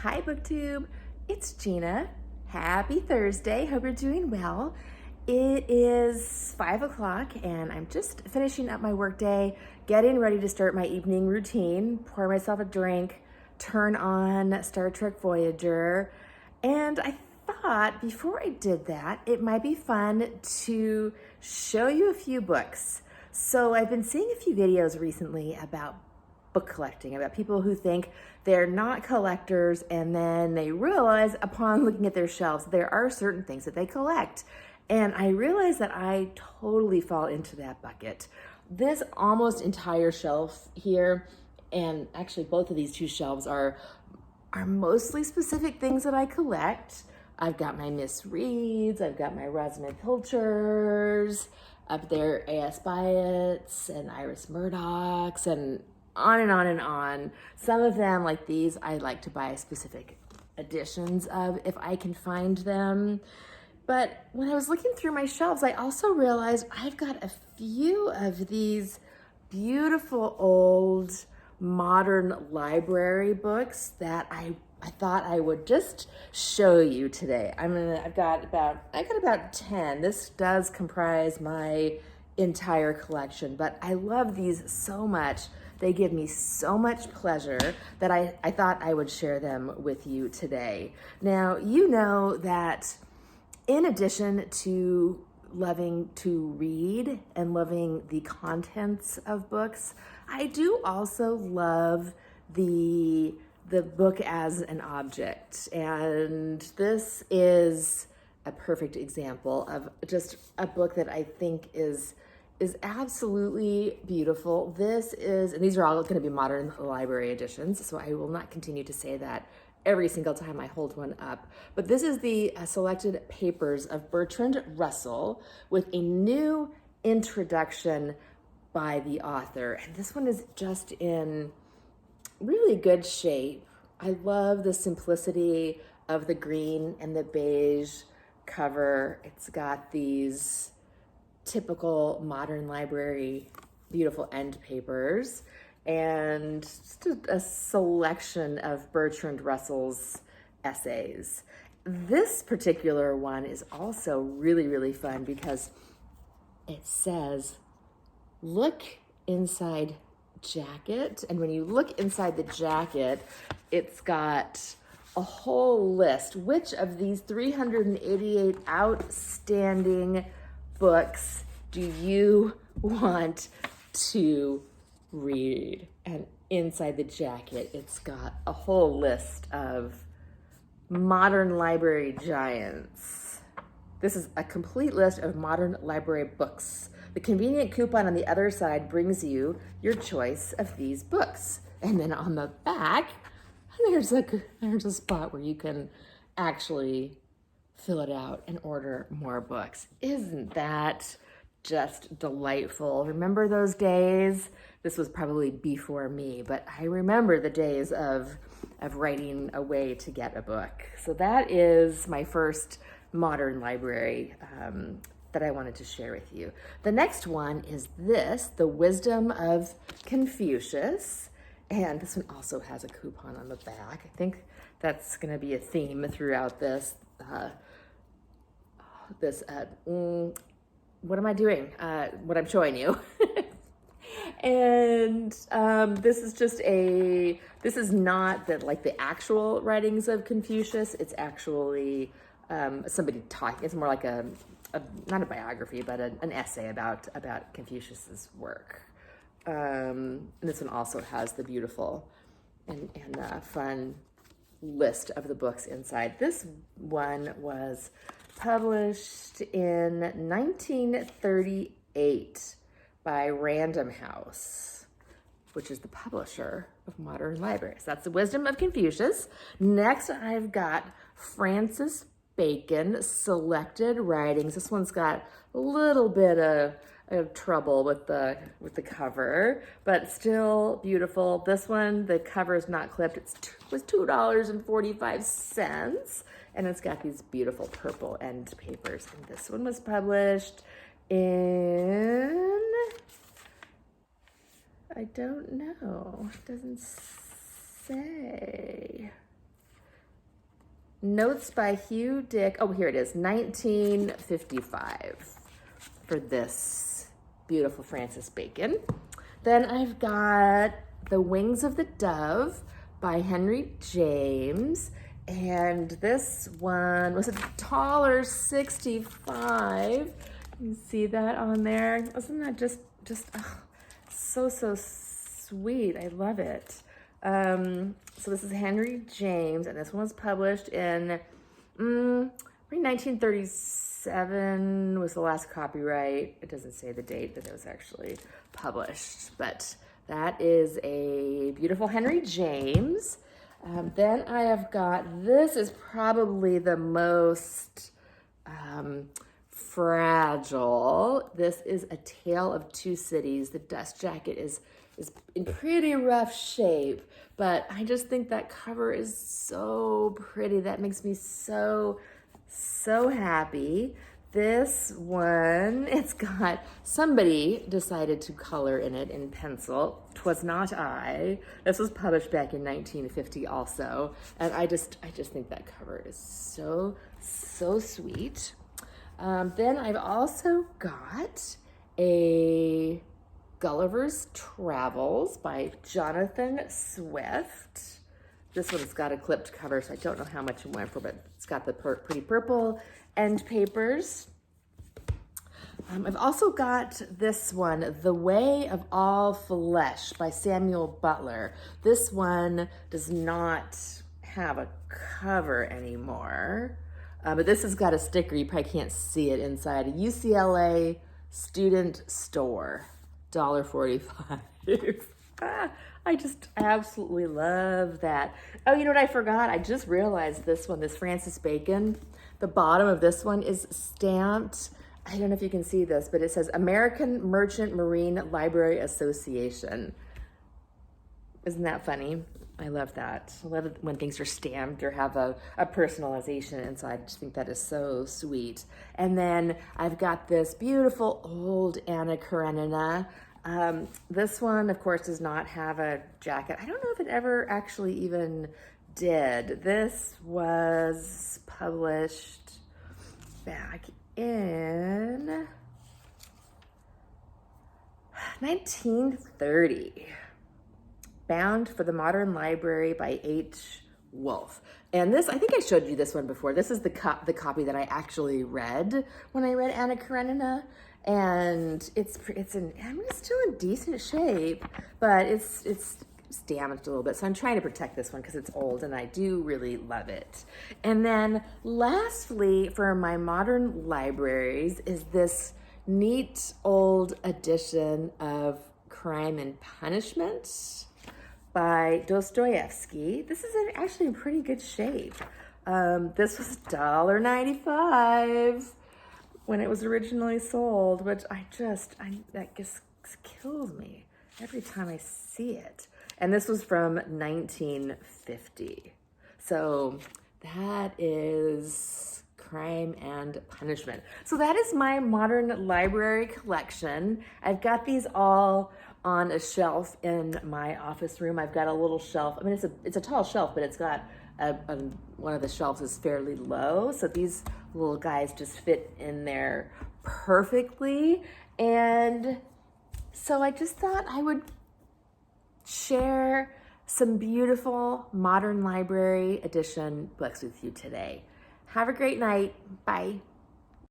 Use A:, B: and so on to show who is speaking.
A: Hi BookTube, it's Gina. Happy Thursday, hope you're doing well. It is 5 o'clock and I'm just finishing up my workday, getting ready to start my evening routine, pour myself a drink, turn on Star Trek Voyager, and I thought before I did that, it might be fun to show you a few books. So I've been seeing a few videos recently about book collecting, about people who think they're not collectors and then they realize upon looking at their shelves there are certain things that they collect. And I realized that I totally fall into that bucket. This almost entire shelf here, and actually both of these two shelves are mostly specific things that I collect. I've got my Miss Reads, I've got my Rosamund Pilchers, up there A.S. Byatt's and Iris Murdoch's, and on and on and on. Some of them, like these, I like to buy specific editions of if I can find them. But when I was looking through my shelves, I also realized I've got a few of these beautiful old modern library books that I thought I would just show you today. I've got about 10. This does comprise my entire collection, but I love these so much. They give me so much pleasure that I thought I would share them with you today. Now, you know that in addition to loving to read and loving the contents of books, I do also love the book as an object. And this is a perfect example of just a book that I think is absolutely beautiful. And these are all going to be modern library editions, so I will not continue to say that every single time I hold one up. But this is the selected papers of Bertrand Russell with a new introduction by the author. And this one is just in really good shape. I love the simplicity of the green and the beige cover. It's got these typical modern library beautiful end papers and just a selection of Bertrand Russell's essays. This particular one is also really, really fun because it says, look inside jacket. And when you look inside the jacket, it's got a whole list. Which of these 388 outstanding books do you want to read? And inside the jacket, it's got a whole list of modern library giants. This is a complete list of modern library books. The convenient coupon on the other side brings you your choice of these books. And then on the back, there's a spot where you can actually fill it out and order more books. Isn't that just delightful? Remember those days? This was probably before me, but I remember the days of writing away to get a book. So that is my first modern library that I wanted to share with you. The next one is this, The Wisdom of Confucius. And this one also has a coupon on the back. I think that's gonna be a theme throughout this. What am I doing? What I'm showing you. And this is not the actual writings of Confucius. It's actually somebody talking. It's more like not a biography, but an essay about Confucius's work. And this one also has the beautiful and fun list of the books inside. This one was published in 1938 by Random House, which is the publisher of modern libraries. That's The Wisdom of Confucius. Next, I've got Francis Bacon Selected Writings. This one's got a little bit of trouble with the cover, but still beautiful. This one, the cover is not clipped. It was $2.45, and it's got these beautiful purple end papers. And this one was published in, I don't know, it doesn't say. Notes by Hugh Dick. Oh, here it is, 1955 for this beautiful Francis Bacon. Then I've got The Wings of the Dove by Henry James. And this one was $1.65. You see that on there? Isn't that just so sweet? I love it. So this is Henry James, and this one was published in 1937 was the last copyright. It doesn't say the date that it was actually published, but that is a beautiful Henry James. Then I have got, this is probably the most fragile. This is A Tale of Two Cities. The dust jacket is in pretty rough shape, but I just think that cover is so pretty. That makes me so happy. This one, it's got, somebody decided to color in it in pencil. 'Twas not I. This was published back in 1950 also. And I just think that cover is so sweet. Then I've also got a Gullivers Travels by Jonathan Swift. This one's got a clipped cover, so I don't know how much it went for, but it's got the pretty purple end papers. I've also got this one, The Way of All Flesh by Samuel Butler. This one does not have a cover anymore, but this has got a sticker. You probably can't see it inside. A UCLA student store, $1.45. I just absolutely love that. Oh, you know what I forgot? I just realized this one, this Francis Bacon. The bottom of this one is stamped. I don't know if you can see this, but it says American Merchant Marine Library Association. Isn't that funny? I love that. I love it when things are stamped or have a personalization inside. I just think that is so sweet. And then I've got this beautiful old Anna Karenina. This one, of course, does not have a jacket. I don't know if it ever actually even did. This was published back in 1930. Bound for the Modern Library by H. Wolfe. And this, I think I showed you this one before. This is the copy that I actually read when I read Anna Karenina. And it's still in decent shape, but it's damaged a little bit. So I'm trying to protect this one because it's old and I do really love it. And then lastly, for my modern libraries is this neat old edition of Crime and Punishment by Dostoevsky. This is actually in pretty good shape. This was $1.95 when it was originally sold, which that just kills me every time I see it. And this was from 1950. So that is Crime and Punishment. So that is my modern library collection. I've got these all on a shelf in my office room. I've got a little shelf. I mean, it's a tall shelf, but it's got one of the shelves is fairly low. So these little guys just fit in there perfectly. And so I just thought I would share some beautiful modern library edition books with you today. Have a great night. Bye.